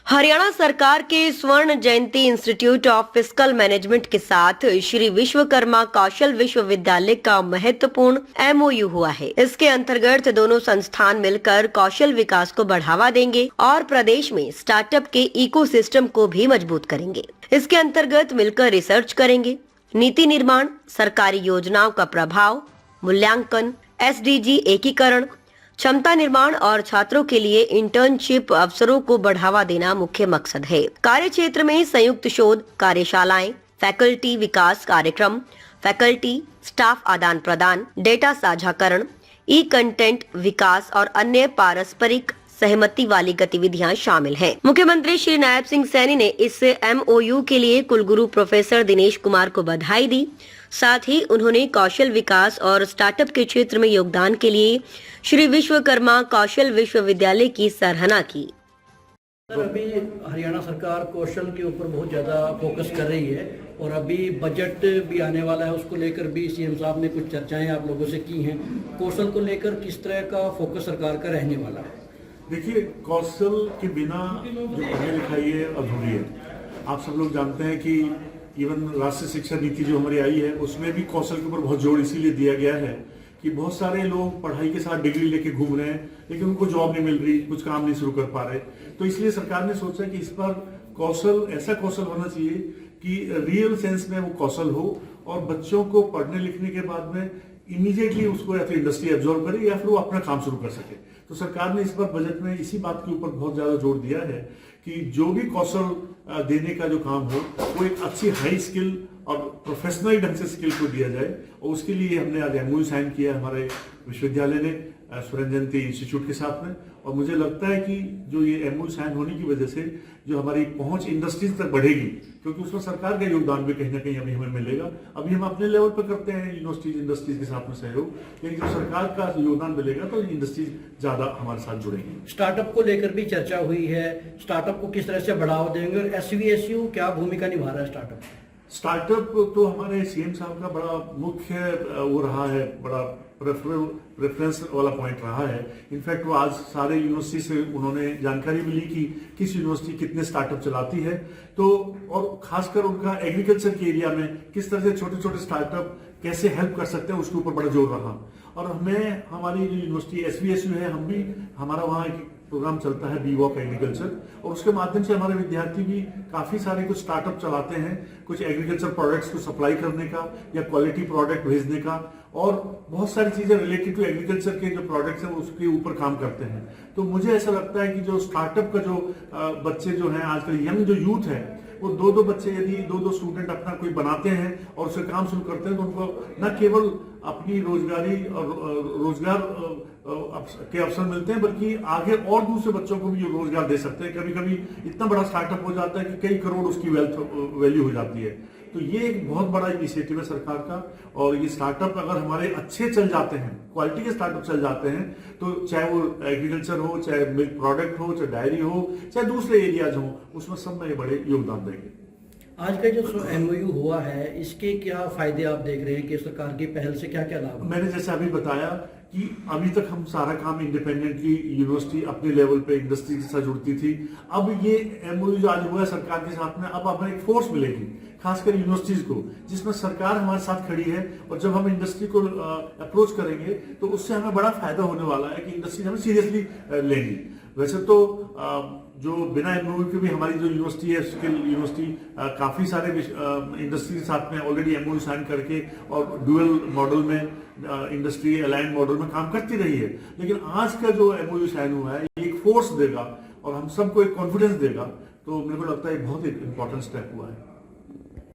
हरियाणा सरकार के स्वर्ण जयंती इंस्टीट्यूट ऑफ फिस्कल मैनेजमेंट के साथ श्री विश्वकर्मा कौशल विश्वविद्यालय का महत्वपूर्ण एमओयू हुआ है। इसके अंतर्गत दोनों संस्थान मिलकर कौशल विकास को बढ़ावा देंगे और प्रदेश में स्टार्टअप के इकोसिस्टम को भी मजबूत करेंगे। इसके अंतर्गत मिलकर रिसर्च करेंगे, नीति निर्माण, सरकारी योजनाओं का प्रभाव, मूल्यांकन, एसडीजी एकीकरण, क्षमता निर्माण और छात्रों के लिए इंटर्नशिप अवसरों को बढ़ावा देना मुख्य मकसद है। कार्य क्षेत्र में संयुक्त शोध कार्यशालाएं, फैकल्टी विकास कार्यक्रम, फैकल्टी स्टाफ आदान प्रदान, डेटा साझाकरण, ई कंटेंट विकास और अन्य पारस्परिक सहमति वाली गतिविधियां शामिल हैं। मुख्यमंत्री श्री नायब सिंह सैनी ने इस एमओयू के लिए कुलगुरु प्रोफेसर दिनेश कुमार को बधाई दी। साथ ही उन्होंने कौशल विकास और स्टार्टअप के क्षेत्र में योगदान के लिए श्री विश्वकर्मा कौशल विश्वविद्यालय की सराहना की। सर, अभी हरियाणा सरकार कौशल के ऊपर बहुत ज़्यादा फोकस कर रही है और अभी बजट भी आने वाला है, उसको लेकर भी सीएम साहब ने कुछ चर्चाएं आप लोगों से की हैं। कौशल को लेकर किस तरह का फोकस सरकार का रहने वाला है? देखिए, कौशल के बिना जो पढ़ाई लिखाई है अधूरी है। आप सब लोग जानते हैं कि इवन राष्ट्रीय शिक्षा नीति जो हमारी आई है उसमें भी कौशल के ऊपर बहुत जोर इसीलिए दिया गया है कि बहुत सारे लोग पढ़ाई के साथ डिग्री लेके घूम रहे हैं लेकिन उनको जॉब नहीं मिल रही, कुछ काम नहीं शुरू कर पा रहे। तो इसलिए सरकार ने सोचा कि इस पर कौशल, ऐसा कौशल होना चाहिए कि रियल सेंस में वो कौशल हो और बच्चों को पढ़ने लिखने के बाद में इमीडिएटली उसको या तो इंडस्ट्री एब्जॉर्व करे या फिर वो अपना काम शुरू कर सके। तो सरकार ने इस बार बजट में इसी बात के ऊपर बहुत ज्यादा जोर दिया है कि जो भी कौशल देने का जो काम हो वो एक अच्छी हाई स्किल और प्रोफेशनल ढंग से स्किल को दिया जाए। और उसके लिए हमने आज एमओयू साइन किया हमारे विश्वविद्यालय ने स्वर्ण जयंती इंस्टीट्यूट के साथ में। और मुझे लगता है कि जो ये एमओयू साइन होने की वजह से जो हमारी पहुंच इंडस्ट्रीज तक बढ़ेगी, क्योंकि उसमें सरकार का योगदान भी कहीं ना कहीं अभी हमें मिलेगा। अभी हम अपने लेवल पर करते हैं यूनिवर्सिटीज इंडस्ट्रीज के साथ में सहयोग, लेकिन जब सरकार का योगदान मिलेगा तो इंडस्ट्रीज ज्यादा हमारे साथ जुड़ेंगी। स्टार्टअप को लेकर भी चर्चा हुई है, स्टार्टअप को किस तरह से बढ़ावा देंगे और एसवीएसयू क्या भूमिका निभा रहा है स्टार्टअप? स्टार्टअप तो हमारे सीएम साहब का बड़ा मुख्य वो रहा है, बड़ा प्रेफरेंस वाला पॉइंट रहा है। इनफैक्ट वो आज सारे यूनिवर्सिटी से उन्होंने जानकारी भी ली कि किस यूनिवर्सिटी कितने स्टार्टअप चलाती है। तो और खासकर उनका एग्रीकल्चर के एरिया में किस तरह से छोटे छोटे स्टार्टअप कैसे हेल्प कर सकते हैं उसके ऊपर बड़ा जोर रहा। और हमें हमारी जो यूनिवर्सिटी एसवीएसयू है, हम भी हमारा वहाँ एक प्रोग्राम चलता है बी वॉक एग्रीकल्चर, और उसके माध्यम से हमारे विद्यार्थी भी काफी सारे कुछ स्टार्टअप चलाते हैं, कुछ एग्रीकल्चर प्रोडक्ट्स को सप्लाई करने का या क्वालिटी प्रोडक्ट भेजने का और बहुत सारी चीजें रिलेटेड टू एग्रीकल्चर के जो प्रोडक्ट्स हैं उसके ऊपर काम करते हैं। तो मुझे ऐसा लगता है कि जो स्टार्टअप का जो बच्चे जो हैं आजकल यंग जो यूथ है वो दो बच्चे यदि दो स्टूडेंट अपना कोई बनाते हैं और उससे काम शुरू करते हैं तो उनको न केवल अपनी रोजगार के अवसर मिलते हैं बल्कि आगे और दूसरे बच्चों को भी रोजगार दे सकते हैं। कभी कभी इतना बड़ा स्टार्टअप हो जाता है कि कई करोड़ उसकी वैल्यू हो जाती है। तो ये एक बहुत बड़ा इनिशिएटिव है सरकार का। और ये स्टार्टअप अगर हमारे अच्छे चल जाते हैं, क्वालिटी के स्टार्टअप चल जाते हैं, तो चाहे वो एग्रीकल्चर हो, चाहे मिल्क प्रोडक्ट हो, चाहे डायरी हो, चाहे दूसरे एरियाज हो, उसमें सब में बड़े योगदान देंगे। आज का जो एमओयू हुआ है इसके क्या फायदे आप देख रहे हैं कि सरकार की पहल से क्या क्या लाभ? मैंने जैसे अभी बताया कि अभी तक हम सारा काम इंडिपेंडेंटली यूनिवर्सिटी अपने लेवल पे इंडस्ट्री के साथ जुड़ती थी। अब ये एमओयू जो आज हुआ है सरकार के साथ में, अब हमें एक फोर्स मिलेगी खासकर यूनिवर्सिटीज को, जिसमें सरकार हमारे साथ खड़ी है। और जब हम इंडस्ट्री को अप्रोच करेंगे तो उससे हमें बड़ा फायदा होने वाला है कि इंडस्ट्री हमें सीरियसली लेंगी। वैसे तो जो बिना एमओयू के भी हमारी जो यूनिवर्सिटी है स्किल यूनिवर्सिटी काफी सारे इंडस्ट्री के साथ में ऑलरेडी एमओयू साइन करके और डुअल मॉडल में इंडस्ट्री अलाइन मॉडल में काम करती रही है। लेकिन आज का जो एमओयू साइन हुआ है ये एक फोर्स देगा और हम सबको एक कॉन्फिडेंस देगा। तो मेरे को लगता है बहुत इंपॉर्टेंट स्टेप हुआ है।